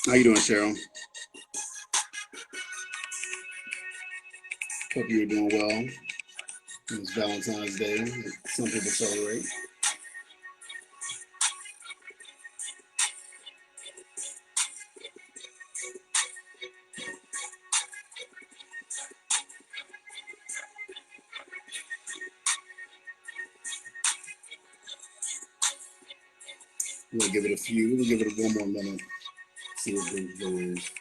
How you doing, Cheryl? Hope you're doing well. It's Valentines Day. Some people celebrate. We'll give it a few. We'll give it one more minute. See what goes.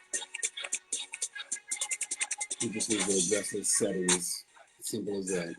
We just need to adjust the settings. Simple as that.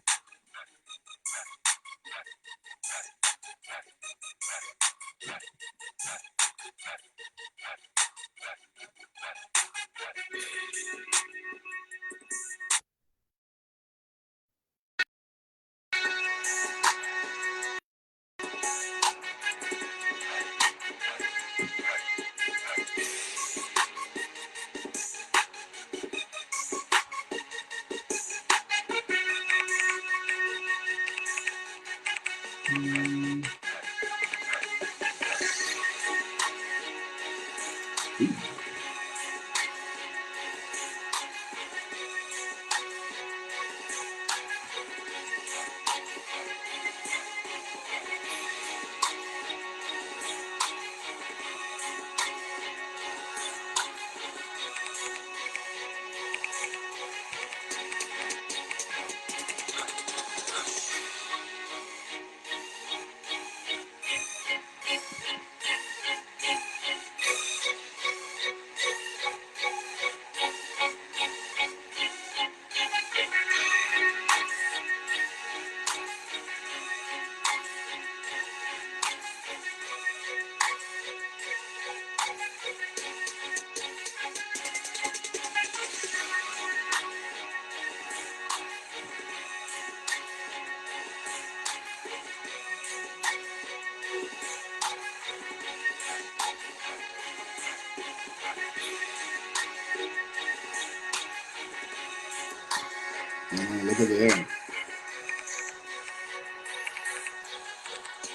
Look at there.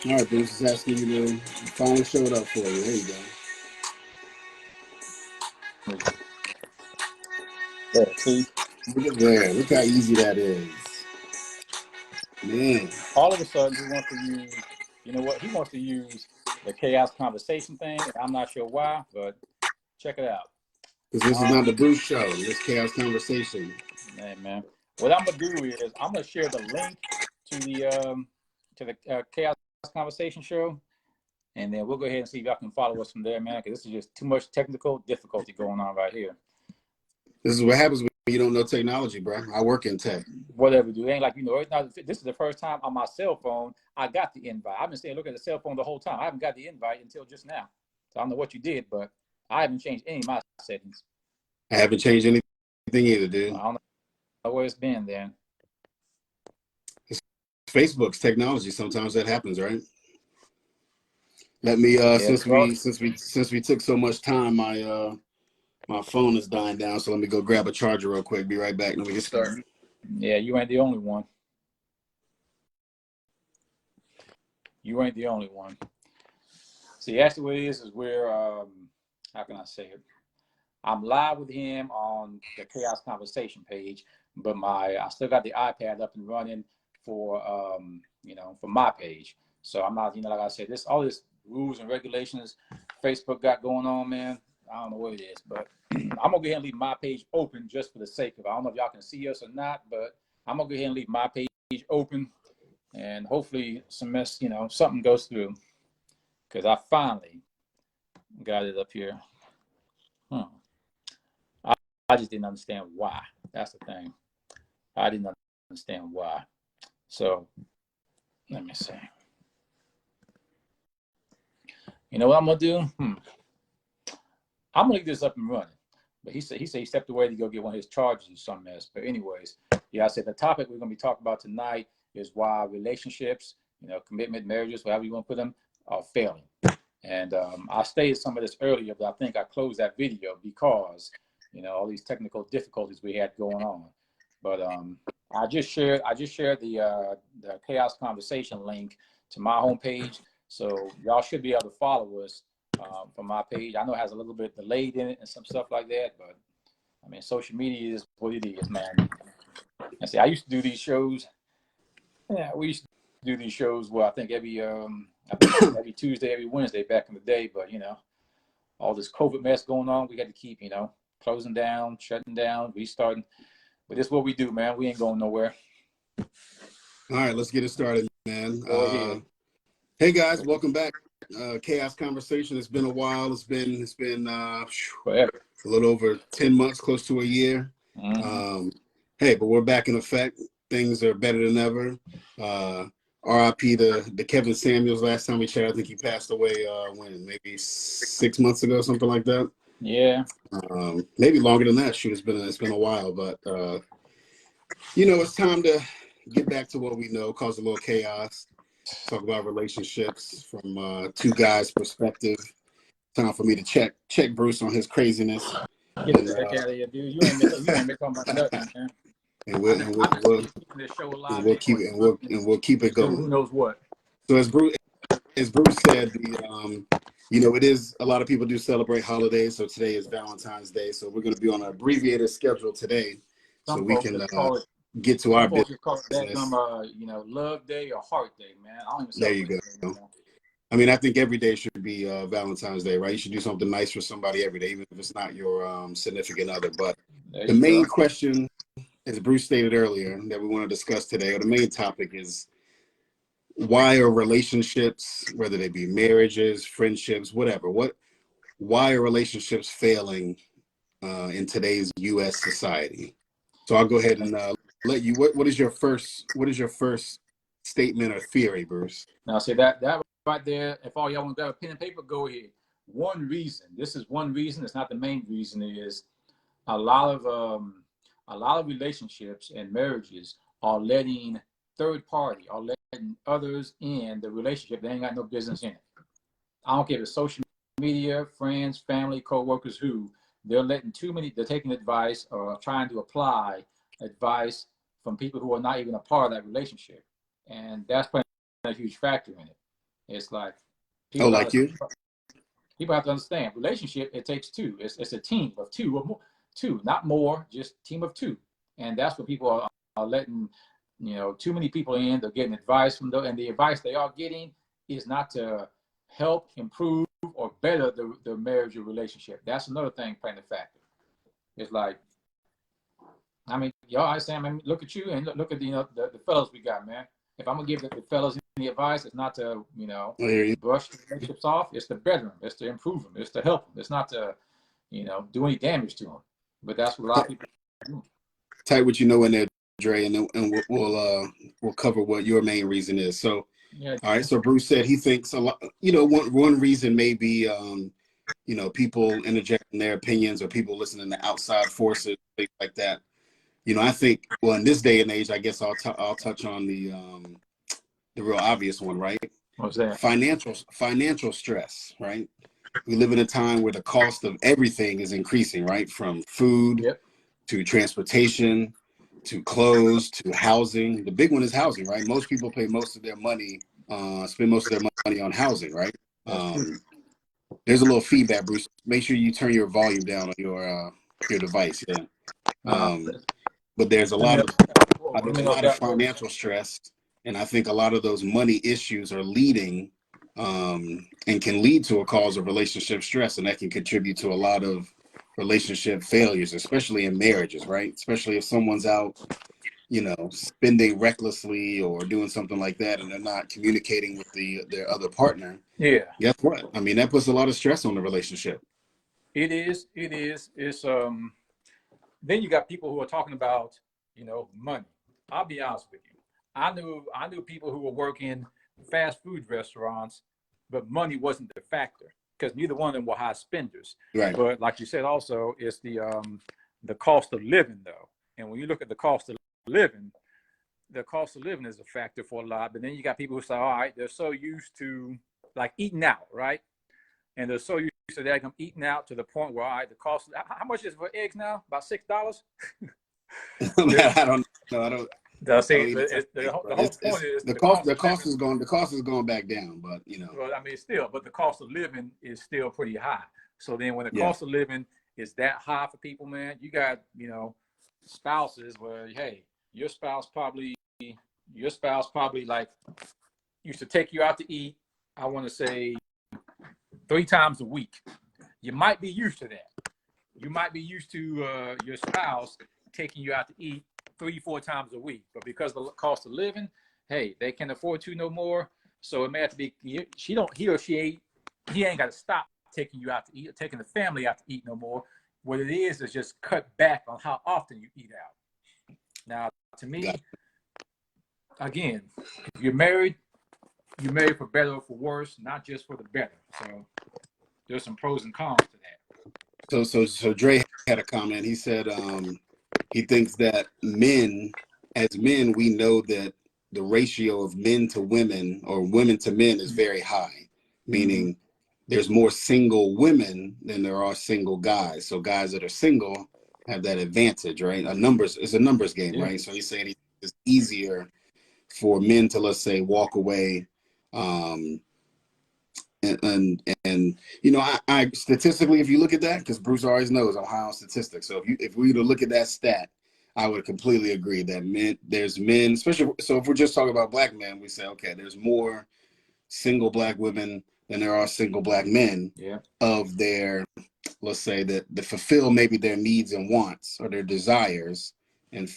All right, Bruce is asking you to finally show it up for you. There you go. Yeah, see? Look at there. Look how easy that is. Man. All of a sudden, he wants to use, you know what? He wants to use the chaos conversation thing. I'm not sure why, but check it out. Because this is not the Bruce show. This chaos conversation. Hey, man. What I'm gonna do is I'm gonna share the link to the chaos conversation show, and then we'll go ahead and see if y'all can follow us from there, man. Because this is just too much technical difficulty going on right here. This is what happens when you don't know technology, bro. I work in tech. Whatever, dude. It ain't like, you know, this is the first time on my cell phone I got the invite. I've been saying look at the cell phone the whole time. I haven't got the invite until just now. So I don't know what you did, but I haven't changed any of my settings. I haven't changed anything either, dude. I don't know where it's been then. It's Facebook's technology. Sometimes that happens, right? Let me since we took so much time, my phone is dying down, so let me go grab a charger real quick. Be right back and we can start. Yeah, you ain't the only one. You ain't the only one. See, actually what it is where how can I say it? I'm live with him on the Chaos Conversation page, but I still got the iPad up and running for you know, for my page. So I'm not, you know, like I said, all this rules and regulations Facebook got going on, man. I don't know what it is, but I'm gonna go ahead and leave my page open just for the sake of it. I don't know if y'all can see us or not, but I'm gonna go ahead and leave my page open, and hopefully something goes through, because I finally got it up here. I just didn't understand why. That's the thing. I didn't understand why. So let me see. You know what I'm gonna do? I'm gonna leave this up and running. But he said he stepped away to go get one of his charges or something else. But anyways, yeah, I said the topic we're gonna be talking about tonight is why relationships, you know, commitment, marriages, whatever you want to put them, are failing. And I stated some of this earlier, but I think I closed that video because, you know, all these technical difficulties we had going on. But I just shared the Chaos Conversation link to my homepage, so y'all should be able to follow us from my page. I know it has a little bit delayed in it and some stuff like that, but I mean, social media is what it is, man. And see, I used to do these shows. Yeah, we used to do these shows. Well, I think every Tuesday, every Wednesday back in the day. But you know, all this COVID mess going on, we had to keep, you know, closing down, shutting down, restarting. But this is what we do, man. We ain't going nowhere. All right, let's get it started, man. Go ahead. Hey guys, welcome back. Chaos Conversation. It's been a while. It's been a little over 10 months, close to a year. Mm-hmm. Hey, but we're back in effect. Things are better than ever. RIP to Kevin Samuels. Last time we chatted, I think he passed away when, maybe 6 months ago, something like that. Yeah. Maybe longer than that. Shoot, it's been a while, but you know, it's time to get back to what we know, cause a little chaos, talk about relationships from two guys' perspective. Time for me to check Bruce on his craziness. Get the heck out of here, dude. You ain't make all my nothing, man. And we'll keep it going. Who knows what? So as Bruce said, you know, it is, a lot of people do celebrate holidays. So today is Valentine's Day. So we're going to be on an abbreviated schedule today, so we can get to our business. You know, Love Day or Heart Day, man. I don't even celebrate. There you go. I mean, I think every day should be Valentine's Day, right? You should do something nice for somebody every day, even if it's not your significant other. But the main question, as Bruce stated earlier, that we want to discuss today, or the main topic is, why are relationships, whether they be marriages, friendships, whatever, why are relationships failing in today's U.S. society? So I'll go ahead and let you. What is your first statement or theory, Bruce? Now, see that right there. If all y'all want to grab a pen and paper, go ahead. One reason. This is one reason. It's not the main reason. Is a lot of relationships and marriages are letting third party, are letting others in the relationship. They ain't got no business in it. I don't care if it's social media, friends, family, co-workers, they're letting they're taking advice or trying to apply advice from people who are not even a part of that relationship. And that's playing a huge factor in it. It's like people have to understand, relationship, it takes two. It's a team of two or more, not more, just team of two. And that's what people are letting, you know, too many people in. They're getting advice from them, and the advice they are getting is not to help improve or better the marriage or relationship. That's another thing playing a factor. It's like, I mean, y'all, I say, I mean, look at you and look at the fellas we got, man. If I'm gonna give the fellas any advice, it's not to, you know, brush the relationships off. It's to better them. It's to improve them. It's to help them. It's not to, you know, do any damage to them. But that's what a lot of people do. Type what you know in there, Dre, and we'll cover what your main reason is. So, yeah. All right. So Bruce said he thinks a lot. You know, one reason may be, you know, people interjecting their opinions or people listening to outside forces, things like that. You know, I think, well, in this day and age, I guess I'll touch on the real obvious one, right? What's that? Financial stress, right? We live in a time where the cost of everything is increasing, right? From food to transportation to clothes to housing. The big one is housing, right? Most people pay most of their money, spend most of their money on housing, right? There's a little feedback, Bruce. Make sure you turn your volume down on your device. Yeah. But there's a lot of financial stress, and I think a lot of those money issues are leading and can lead to a cause of relationship stress, and that can contribute to a lot of relationship failures, especially in marriages, right? Especially if someone's out, you know, spending recklessly or doing something like that, and they're not communicating with their other partner. Yeah. Guess what? I mean, that puts a lot of stress on the relationship. It is. It's then you got people who are talking about, you know, money. I'll be honest with you. I knew people who were working fast food restaurants, but money wasn't the factor because neither one of them were high spenders. Right. But like you said, also it's the cost of living though. And when you look at the cost of living is a factor for a lot. But then you got people who say, all right, they're so used to like eating out, right? And they're so used to that I'm eating out to the point where, all right, the cost, how much is it for eggs now? About $6? I don't know. I'll I say don't even touch the base, bro. whole point is The the cost. cost The of cost living. is going. The cost is going back down, but you know. Well, I mean, still, but the cost of living is still pretty high. So then, when the Yeah. cost of living is that high for people, man, you got spouses where hey, your spouse probably like used to take you out to eat. I want to say 3 times a week. You might be used to that. You might be used to your spouse taking you out to eat 3-4 times a week, but because of the cost of living, hey, they can't afford to no more. So it may have to be he or she ain't got to stop taking you out to eat, or taking the family out to eat no more. What it is just cut back on how often you eat out. Now, to me, again, if you're married for better or for worse, not just for the better. So there's some pros and cons to that. So Dre had a comment. He said he thinks that as men, we know that the ratio of men to women or women to men is very high, meaning there's more single women than there are single guys. So guys that are single have that advantage, right? It's a numbers game, right? So he's saying it's easier for men to, let's say, walk away. And I statistically, if you look at that, because Bruce always knows I'm high on statistics. So if we were to look at that stat, I would completely agree that there's men, especially. So if we're just talking about black men, we say, okay, there's more single black women than there are single black men of their, let's say, that fulfill maybe their needs and wants or their desires and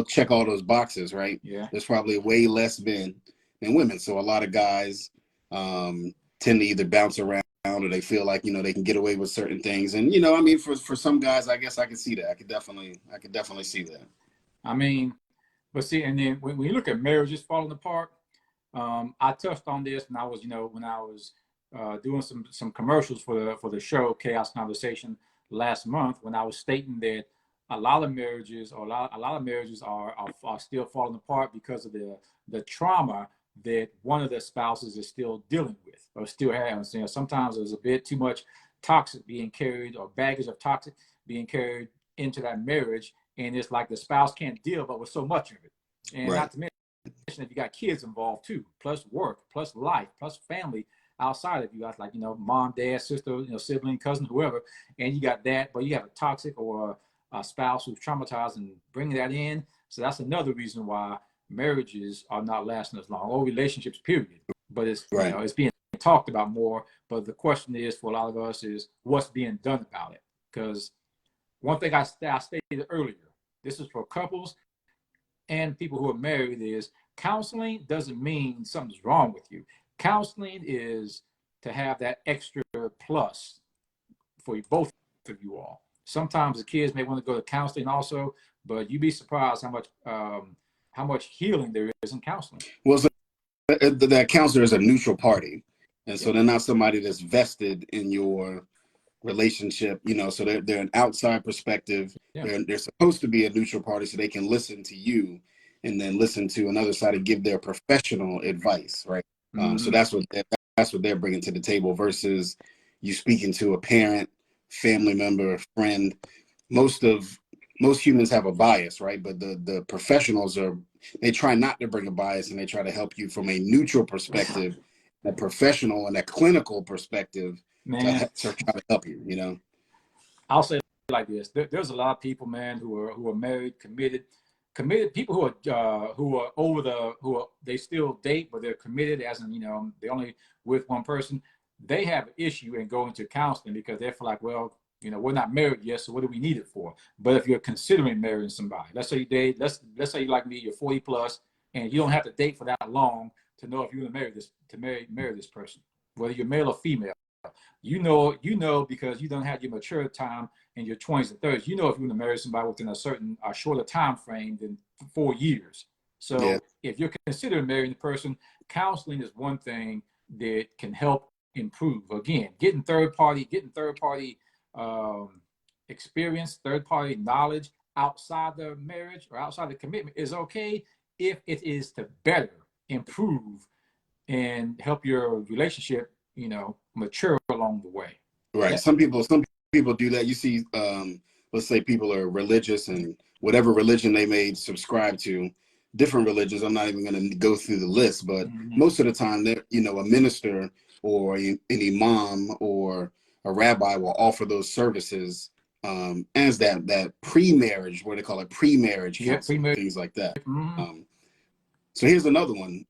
check all those boxes, right? There's probably way less men than women. So a lot of guys tend to either bounce around or they feel like, they can get away with certain things. And, I mean, for some guys, I guess I could see that. I could definitely see that. I mean, but see, and then when you look at marriages falling apart, I touched on this when I was doing some commercials for the show Chaos Conversation last month, when I was stating that a lot of marriages are still falling apart because of the trauma that one of the spouses is still dealing with or still has. Sometimes there's a bit too much toxic being carried or baggage of toxic being carried into that marriage, and it's like the spouse can't deal but with so much of it. And not to mention, if you got kids involved too, plus work, plus life, plus family outside of you guys, like mom, dad, sister, sibling, cousin, whoever, and you got that, but you have a toxic or a spouse who's traumatized and bringing that in. So that's another reason why marriages are not lasting as long, or relationships, period. But it's it's being talked about more. But the question is, for a lot of us, is what's being done about it? Because one thing I stated earlier, this is for couples and people who are married, is counseling doesn't mean something's wrong with you. Counseling is to have that extra plus for both of you all. Sometimes the kids may want to go to counseling also, but you'd be surprised how much healing there is in counseling. Well, so that counselor is a neutral party, and so they're not somebody that's vested in your relationship, so they're an outside perspective. They're supposed to be a neutral party so they can listen to you and then listen to another side and give their professional advice, right? So that's what they're bringing to the table versus you speaking to a parent, family member, friend. Most humans have a bias, right? But the professionals they try not to bring a bias, and they try to help you from a neutral perspective, a professional and a clinical perspective. Man, to try to help you, I'll say it like this: there's a lot of people, man, who are married, committed people they still date, but they're committed, as in they only with one person. They have an issue in going to counseling because they feel like, well, we're not married yet, so what do we need it for? But if you're considering marrying somebody, let's say you date, let's say you like me, you're 40 plus, and you don't have to date for that long to know if you're going to marry this person, whether you're male or female. You know, because you don't have your mature time in your 20s and 30s. If you're going to marry somebody within a shorter time frame than 4 years. So if you're considering marrying the person, counseling is one thing that can help improve. Again, getting third party experience, third party knowledge outside the marriage or outside the commitment is okay if it is to better improve and help your relationship mature along the way. Right. Some people do that. You see, let's say people are religious, and whatever religion they may subscribe to, different religions. I'm not even going to go through the list, but most of the time, a minister or an imam or a rabbi will offer those services as that pre-marriage, what they call it, pre-marriage counseling, things like that. So here's another one,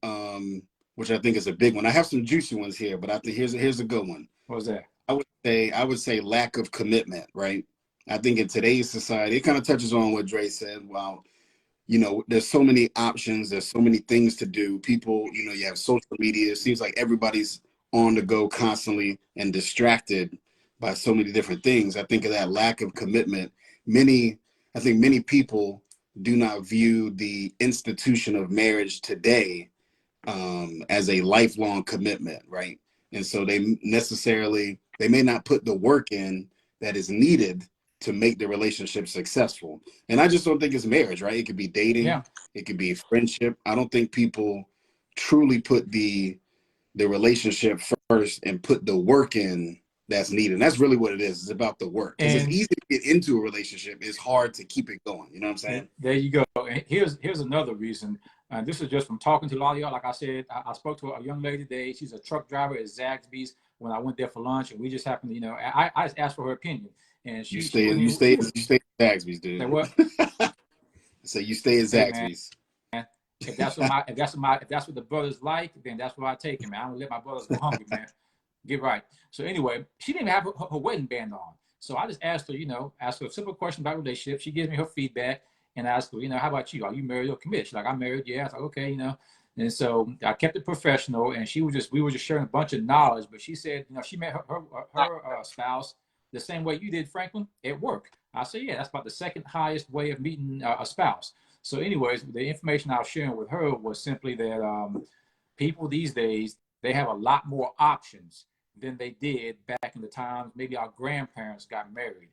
which I think is a big one. I have some juicy ones here, but I think here's a good one. What was that? I would say lack of commitment, right? I think in today's society, it kind of touches on what Dre said. Wow, there's so many options, there's so many things to do. People, you have social media. It seems like everybody's on the go constantly and distracted by so many different things. I think of that lack of commitment. I think many people do not view the institution of marriage today as a lifelong commitment, right? And so they may not put the work in that is needed to make the relationship successful. And I just don't think it's marriage, right? It could be dating, it could be friendship. I don't think people truly put the relationship first and put the work in that's needed. And that's really what it is. It's about the work. Because it's easy to get into a relationship. It's hard to keep it going. You know what I'm saying? There you go. And here's another reason. And this is just from talking to a lot of y'all. Like I said, I spoke to a young lady today. She's a truck driver at Zaxby's when I went there for lunch, and we just happened to, I just asked for her opinion. And you stay at Zaxby's, dude. Say what? So you stay at Zaxby's. Man, if that's what the brothers like, then that's what I take them, man. I don't let my brothers go hungry, man. Get right. So anyway, she didn't even have her wedding band on. So I just asked her, asked her a simple question about relationship. She gives me her feedback, and I asked her, how about you? Are you married or committed? She's like, I'm married. Yeah. I was like, okay, And so I kept it professional, and we were just sharing a bunch of knowledge. But she said, she met her spouse the same way you did, Franklin, at work. I said, yeah, that's about the second highest way of meeting a spouse. So anyways, the information I was sharing with her was simply that people these days, they have a lot more options than they did back in the times maybe our grandparents got married.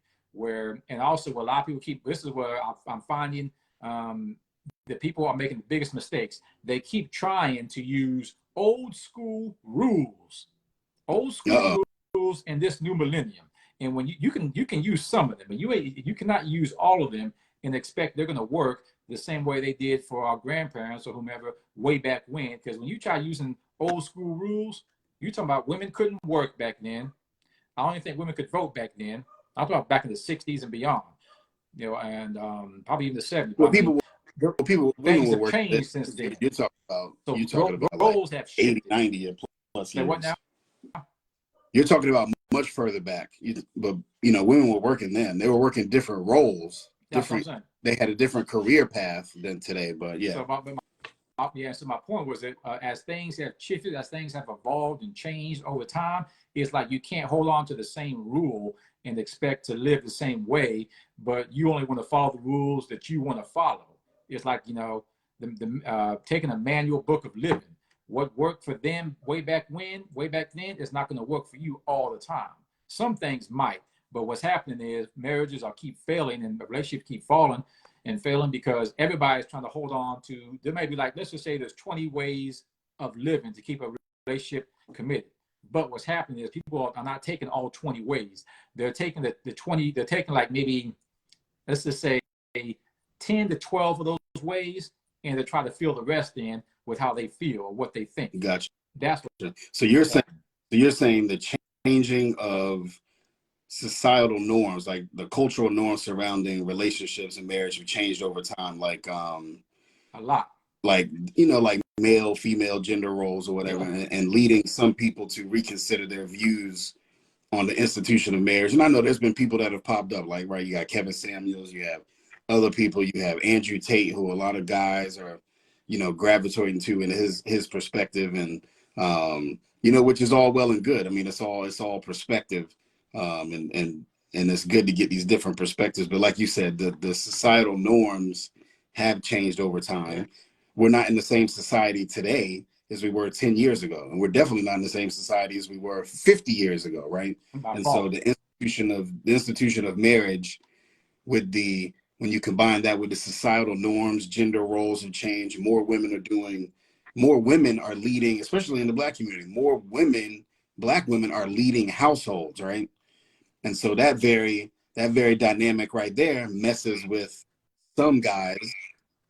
And also a lot of people this is where I'm finding that people are making the biggest mistakes. They keep trying to use old school rules in this new millennium. And when you can use some of them, but you cannot use all of them and expect they're going to work the same way they did for our grandparents or whomever way back when. Because when you try using old school rules, you're talking about women couldn't work back then. I don't even think women could vote back then. I'm talking about back in the 60s and beyond, and probably even the 70s. Well, women have changed since then. You're talking about roles like have shifted. 80, 90 plus years. What now? You're talking about much further back. But women were working then. They were working different roles. They had a different career path than today. But yeah. So my point was that as things have shifted, as things have evolved and changed over time, it's like you can't hold on to the same rule and expect to live the same way, but you only want to follow the rules that you want to follow. It's like, taking a manual book of living. What worked for them way back then is not going to work for you all the time. Some things might, but what's happening is marriages keep failing and relationships keep falling and failing because everybody's trying to hold on to, there may be like, let's just say there's 20 ways of living to keep a relationship committed. But what's happening is people are not taking all 20 ways. They're taking the 20, they're taking like maybe, let's just say 10 to 12 of those ways, and they try to fill the rest in with how they feel or what they think. Gotcha. That's what. So you're saying the changing of societal norms, like the cultural norms surrounding relationships and marriage, have changed over time, like a lot, like like male female gender roles or whatever, and leading some people to reconsider their views on the institution of marriage. And I know there's been people that have popped up, like, right, you got Kevin Samuels, you have other people, you have Andrew Tate, who a lot of guys are gravitating to in his perspective, and which is all well and good. I mean, it's all perspective, and it's good to get these different perspectives. But like you said, the societal norms have changed over time. Yeah. We're not in the same society today as we were 10 years ago, and we're definitely not in the same society as we were 50 years ago, right? So the institution of marriage, when you combine that with the societal norms, gender roles have changed. More women are leading, especially in the Black community. Black women are leading households, right? And so that very dynamic right there messes with some guys.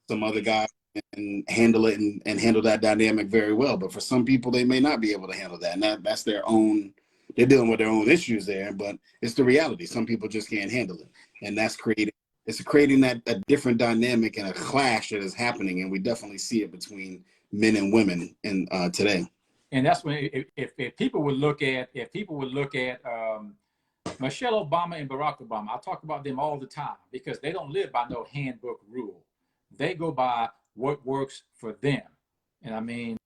Some other guys and handle it and handle that dynamic very well. But for some people, they may not be able to handle that, and that's their own. They're dealing with their own issues there, but it's the reality. Some people just can't handle it, and that's creating that a different dynamic and a clash that is happening, and we definitely see it between men and women in today. And that's when if people would look at Michelle Obama and Barack Obama, I talk about them all the time because they don't live by no handbook rule. They go by what works for them. And I mean,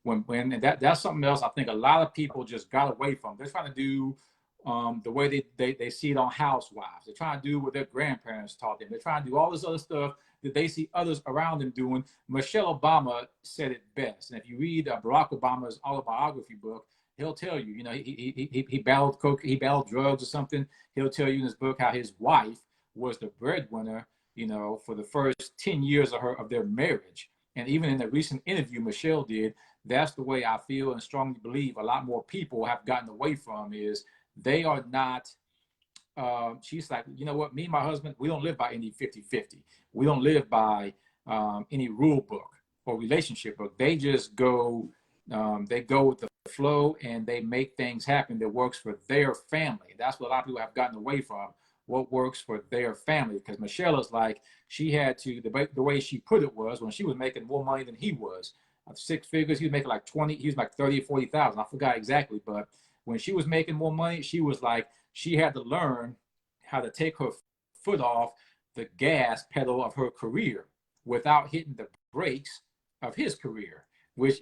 and that's something else I think a lot of people just got away from. They're trying to do the way they see it on Housewives. They're trying to do what their grandparents taught them. They're trying to do all this other stuff that they see others around them doing. Michelle Obama said it best. And if you read Barack Obama's autobiography book, he'll tell you, he battled coke, he battled drugs or something. He'll tell you in his book how his wife was the breadwinner, for the first 10 years of their marriage. And even in the recent interview Michelle did, that's the way I feel and strongly believe a lot more people have gotten away from is they are not, she's like, you know what, me and my husband, we don't live by any 50-50. We don't live by any rule book or relationship book. They just go, they go with the flow and they make things happen that works for their family. That's what a lot of people have gotten away from, what works for their family. Because Michelle is like, she had to, the way she put it was when she was making more money than he was, 6 figures, he was making like 20, he was like 30 or 40,000. I forgot exactly, but when she was making more money, she was like, she had to learn how to take her foot off the gas pedal of her career without hitting the brakes of his career.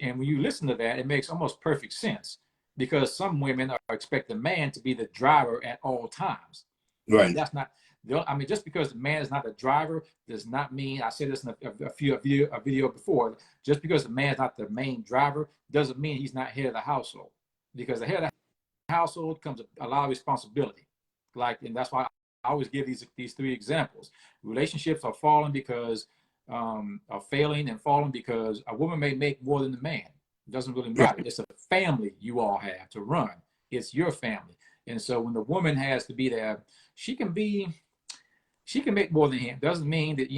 And when you listen to that, it makes almost perfect sense because some women are expect a man to be the driver at all times. Right. And that's not, I mean, just because the man is not the driver does not mean, I said this in a video before, just because the man is not the main driver doesn't mean he's not head of the household, because the head of the household comes a lot of responsibility. And that's why I always give these 3 examples. Relationships are falling because, are failing and falling because a woman may make more than the man. It doesn't really matter. Right. It's a family you all have to run. It's your family. And so when the woman has to be there, she can make more than him. Doesn't mean that,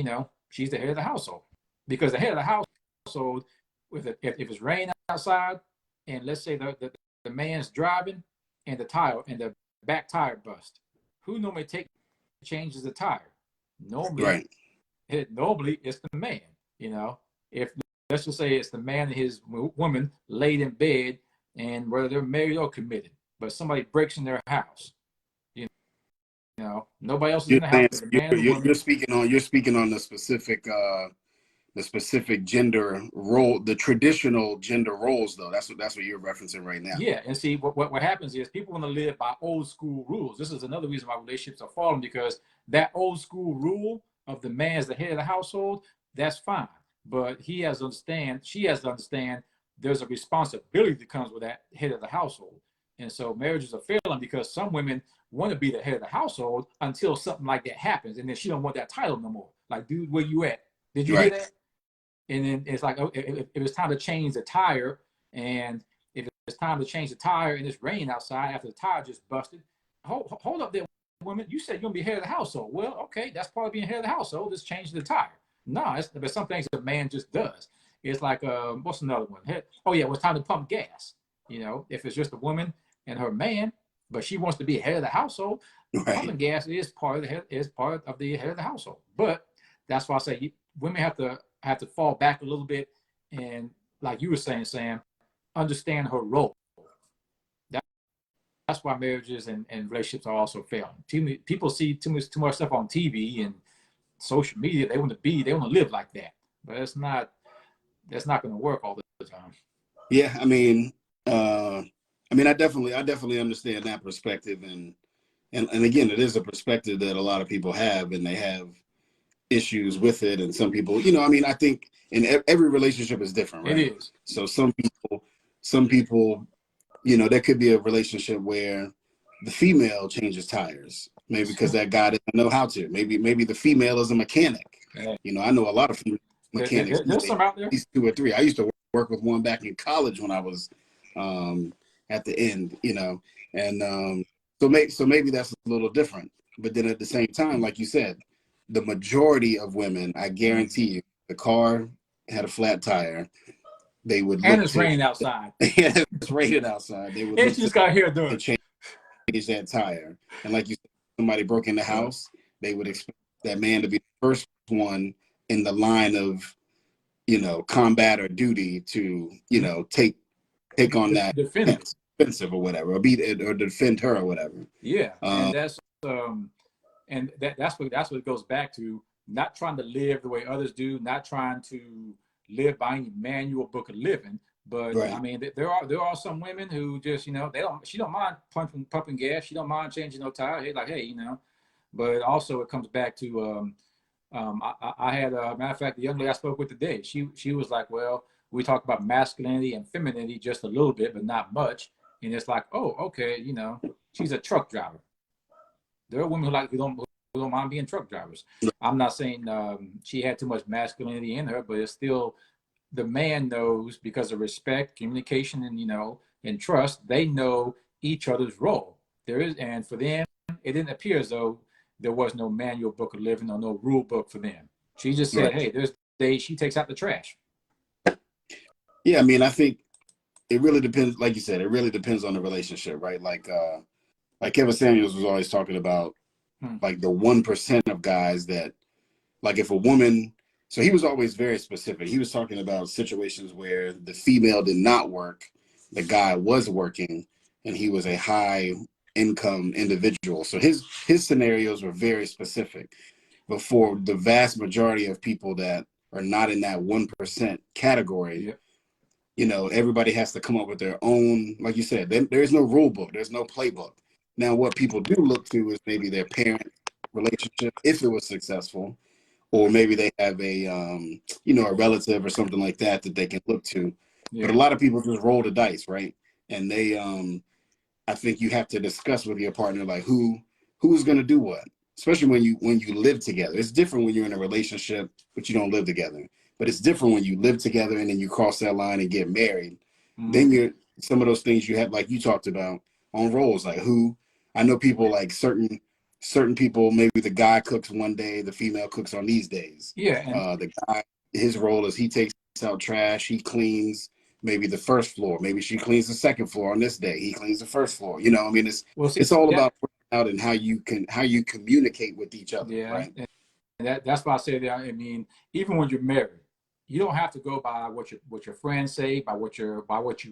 she's the head of the household, because the head of the household, if it's raining outside and let's say the man's driving and the back tire bust, who normally changes the tire? Normally, right. Normally it's the man. If let's just say it's the man and his woman laid in bed, and whether they're married or committed, but somebody breaks in their house, nobody else is in the house. But the man and the woman. You're speaking on the specific gender role, the traditional gender roles, though. That's what you're referencing right now. Yeah, and see what happens is people want to live by old school rules. This is another reason why relationships are falling, because that old school rule of the man as the head of the household, that's fine, but she has to understand there's a responsibility that comes with that head of the household. And so marriages are failing because some women want to be the head of the household until something like that happens, and then she don't want that title no more. Like, dude, where you at? Did you hear that? And then it's like, if it's time to change the tire, and if it's time to change the tire and it's raining outside after the tire just busted, hold up there, woman. You said you're going to be head of the household. Well, okay, that's part of being head of the household, just change the tire. No, there's some things that a man just does. It's like, what's another one? Oh, yeah, well, it's time to pump gas. If it's just a woman and her man, but she wants to be head of the household, right. Pumping gas is part of the head of the household. But that's why I say women have to fall back a little bit and, like you were saying, Sam, understand her role. That's why marriages and relationships are also failing. People see too much stuff on TV and social media. They want to live like that, but that's not going to work all the time. Yeah, I mean, I definitely understand that perspective, and again, it is a perspective that a lot of people have, and they have issues with it, and some people, I think in every relationship is different, right? It is. So some people, there could be a relationship where the female changes tires, maybe because that guy doesn't know how to. Maybe the female is a mechanic. Yeah. I know a lot of female mechanics. There's some out there. At least 2 or 3. I used to work with one back in college when I was at the end, and so maybe that's a little different. But then at the same time, like you said, the majority of women, I guarantee you, the car had a flat tire, they would and look it's to raining outside. it's raining outside. They would And look she just got hair done. to change that tire. And like you said, somebody broke in the house, they would expect that man to be the first one in the line of, combat or duty to, take on that defend it, offensive or whatever, or beat it or defend her or whatever. yeah. And that's what it goes back to. Not trying to live the way others do, not trying to live by any manual book of living. But right. I mean, there are some women who just, she don't mind pumping gas, she don't mind changing no tire. Hey, like, hey, But also it comes back to I had a matter of fact, the young lady I spoke with today, she was like, well, we talk about masculinity and femininity just a little bit, but not much. And it's like, oh, okay, she's a truck driver. There are women who don't mind being truck drivers. I'm not saying she had too much masculinity in her, but it's still the man knows, because of respect, communication, and trust. They know each other's role. And for them, it didn't appear as though there was no manual book of living or no rule book for them. She just said, hey, there's days she takes out the trash. Yeah, I mean, I think it really depends. Like you said, it really depends on the relationship, right? Like Kevin Samuels was always talking about, like the 1% of guys that, like if a woman, so he was always very specific. He was talking about situations where the female did not work, the guy was working, and he was a high income individual. So his scenarios were very specific. But for the vast majority of people that are not in that 1% category, everybody has to come up with their own, like you said, there's no rule book, there's no playbook. Now, what people do look to is maybe their parent relationship, if it was successful, or maybe they have a, a relative or something like that they can look to. Yeah. But a lot of people just roll the dice, right? And they, I think you have to discuss with your partner, like who's going to do what, especially when you live together. It's different when you're in a relationship, but you don't live together. But it's different when you live together and then you cross that line and get married. Mm-hmm. Then some of those things you have, like you talked about, on roles, like I know people, like certain people, maybe the guy cooks one day, the female cooks on these days. Yeah. The guy, his role is he takes out trash, he cleans maybe the first floor, maybe she cleans the second floor on this day, he cleans the first floor. I mean, it's all about out and how you communicate with each other. Yeah. Right. And that's why I say that. I mean, even when you're married, you don't have to go by what your friends say, by what you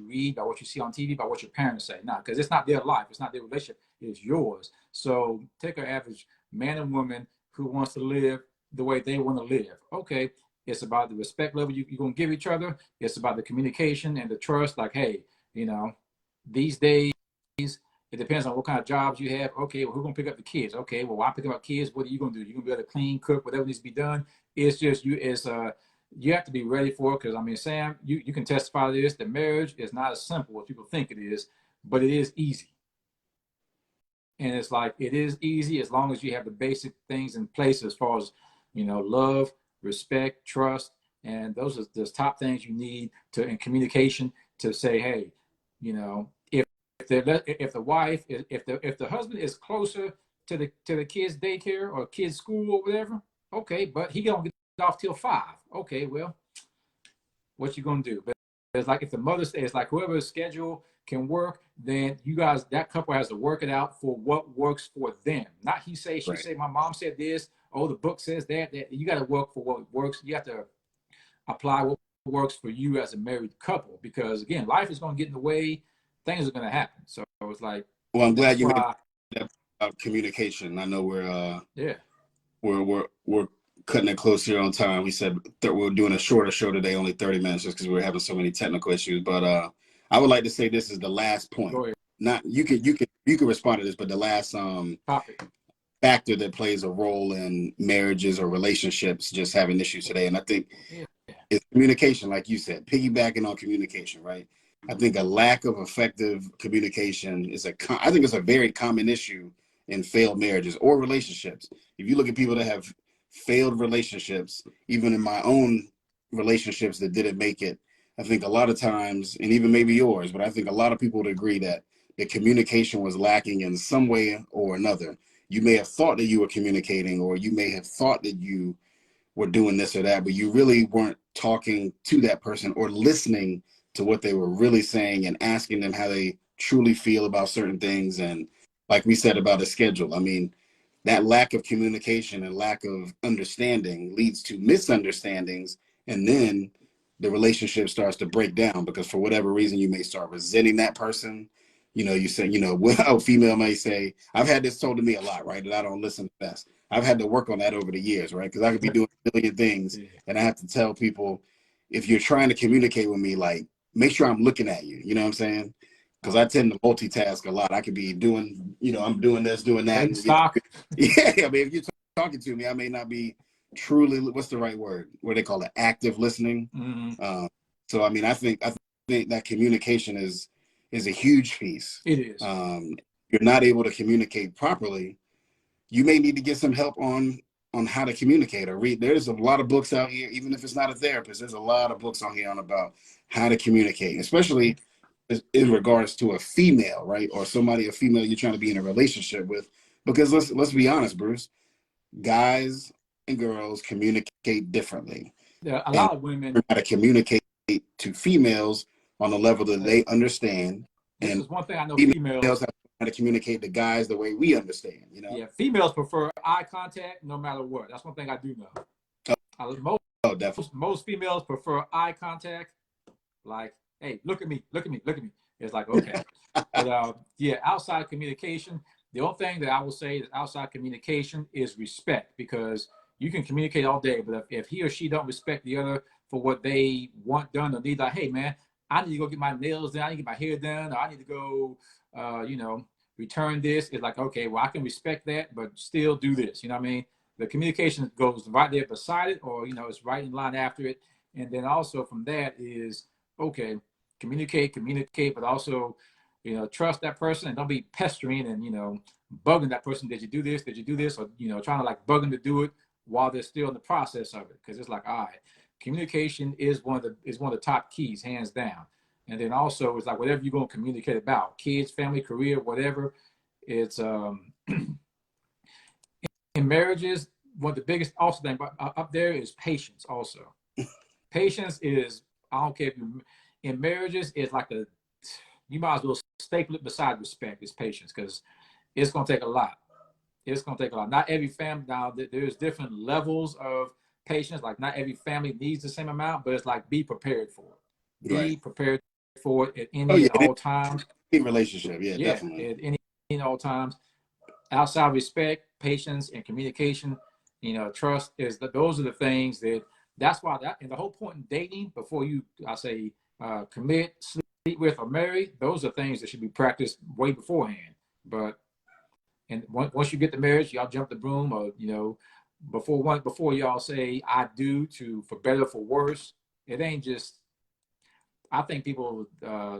read, by what you see on TV, by what your parents say. No, because it's not their life, it's not their relationship, it's yours. So take an average man and woman who wants to live the way they want to live. Okay, it's about the respect level you're going to give each other. It's about the communication and the trust. Like, hey, these days, it depends on what kind of jobs you have. Okay, well, who's going to pick up the kids? Okay, well, why pick up kids? What are you going to do? You're going to be able to clean, cook, whatever needs to be done. It's just you have to be ready for it, because, I mean, Sam, you can testify to this. The marriage is not as simple as people think it is, but it is easy. And it's like, it is easy as long as you have the basic things in place, as far as, love, respect, trust. And those are the top things you need in communication, to say, hey, if the wife, if the husband is closer to the kids' daycare or kids' school or whatever, okay, but he don't get off till 5. Okay, well, what you gonna do? But it's like, if the mother stays, like whoever's schedule can work, then that couple has to work it out for what works for them. Not he say, she say, my mom said this, oh, the book says that you got to work for what works. You have to apply what works for you as a married couple, because again, life is going to get in the way, things are going to happen. So it's like, well, I'm glad you made that about communication. I know we're cutting it close here on time. We said that we're doing a shorter show today, only 30 minutes, just because we're having so many technical issues. But I would like to say this is the last point. Not you can respond to this, but the last topic factor that plays a role in marriages or relationships just having issues today, and I think it's communication, like you said, piggybacking on communication, right? I think a lack of effective communication I think it's a very common issue in failed marriages or relationships. If you look at people that have failed relationships, even in my own relationships that didn't make it, I think a lot of times, and even maybe yours, but I think a lot of people would agree that the communication was lacking in some way or another. You may have thought that you were communicating, or you may have thought that you were doing this or that, but you really weren't talking to that person or listening to what they were really saying and asking them how they truly feel about certain things. And like we said about a schedule, I mean, that lack of communication and lack of understanding leads to misunderstandings. And then the relationship starts to break down because for whatever reason, you may start resenting that person. You know, you say, you know, a female may say, I've had this told to me a lot, right? That I don't listen to best. I've had to work on that over the years, right? Because I could be doing a million things and I have to tell people, if you're trying to communicate with me, like, make sure I'm looking at you. You know what I'm saying? Because I tend to multitask a lot. I could be doing, you know, I'm doing this, doing that. And, you know, yeah, I mean, if you're talking to me, I may not be truly, what's the right word? What they call it, active listening. So, I mean, I think that communication is a huge piece. It is. You're not able to communicate properly. You may need to get some help on how to communicate or read. There's a lot of books out here, even if it's not a therapist. There's a lot of books on here on about how to communicate, especially in regards to a female, right? Or a female you're trying to be in a relationship with. Because let's be honest, Bruce, guys and girls communicate differently. Yeah, a lot of women learn how to communicate to females on a level that they understand. This and is one thing I know females have to communicate to guys the way we understand, you know? Yeah, females prefer eye contact no matter what. That's one thing I do know. Most females prefer eye contact. Like, hey, look at me, look at me, look at me. It's like, okay. But yeah, outside communication, the only thing that I will say is outside communication is respect, because you can communicate all day, but if he or she don't respect the other for what they want done or need, like, hey man, I need to go get my nails done, I need to get my hair done, or I need to go, you know, return this. It's like, okay, well, I can respect that, but still do this. You know what I mean? The communication goes right there beside it, or, you know, it's right in line after it. And then also from that is, okay, communicate, but also, you know, trust that person and don't be pestering and, you know, bugging that person. Did you do this? Did you do this? Or, you know, trying to like bug them to do it while they're still in the process of it. Cause it's like, all right, communication is one of the top keys, hands down. And then also it's like, whatever you're going to communicate about, kids, family, career, whatever, it's, in marriages, one of the biggest also thing up there is patience also. Patience is, I don't care if you, in marriages, it's like you might as well staple it beside respect, is patience, because it's going to take a lot. It's going to take a lot. Not every family, now there's different levels of patience. Like not every family needs the same amount, but it's like, be prepared for it. Be prepared for it at any and all times. Relationship, definitely. At any and all times. Outside respect, patience, and communication, you know, trust those are the things that's why and the whole point in dating before you, I say, commit, sleep with, or marry, those are things that should be practiced way beforehand. But and once you get the marriage, y'all jump the broom, or, you know, before y'all say I do to, for better, for worse. It ain't just, I think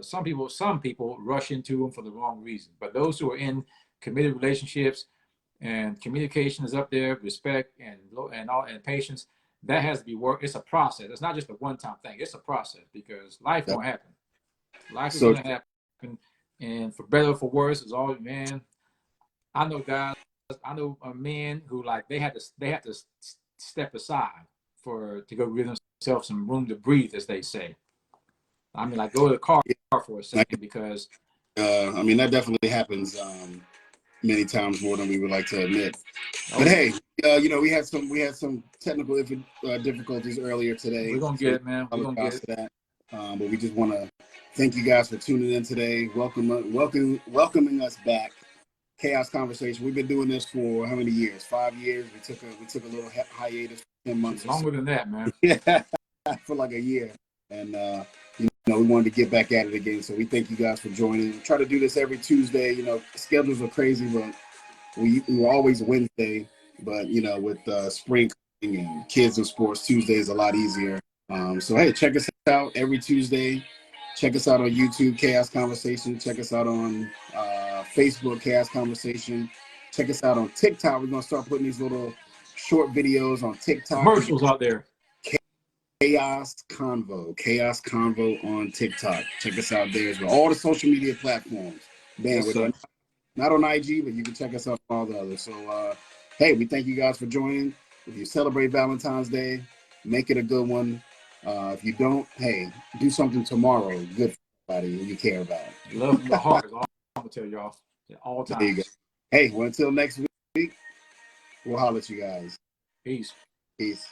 some people rush into them for the wrong reason. But those who are in committed relationships, and communication is up there, respect and patience, that has to be work. It's a process. It's not just a one-time thing. It's a process, because life gonna happen. Life is gonna happen, and for better or for worse, is all, man. I know guys, I know men who, like, they had to step aside to go give themselves some room to breathe, as they say. I mean, like, go to the car for a second, because I mean, that definitely happens many times more than we would like to admit. But hey, you know, we had some technical difficulties earlier today. We're gonna get it, man. We're gonna get it. That. But we just want to thank you guys for tuning in today. Welcoming us back. Chaos Conversation. We've been doing this for how many years? 5 years. We took a little hiatus for 10 months. Longer than that, man. Yeah, for like a year. And you know, we wanted to get back at it again. So we thank you guys for joining. We try to do this every Tuesday. You know, schedules are crazy, but we were always Wednesday. But, you know, with spring and kids and sports, Tuesday is a lot easier. So hey, check us out every Tuesday. Check us out on YouTube, Chaos Conversation. Check us out on Facebook, Chaos Conversation. Check us out on TikTok. We're going to start putting these little short videos on TikTok. Commercials out there. Chaos Convo on TikTok. Check us out there as well. All the social media platforms. Man, not on IG, but you can check us out on all the others. So, hey, we thank you guys for joining. If you celebrate Valentine's Day, make it a good one. If you don't, hey, do something tomorrow good for somebody you care about. Love from the heart is all I'm gonna tell y'all at all There you go. times. Hey, well, until next week, we'll holler at you guys. Peace. Peace.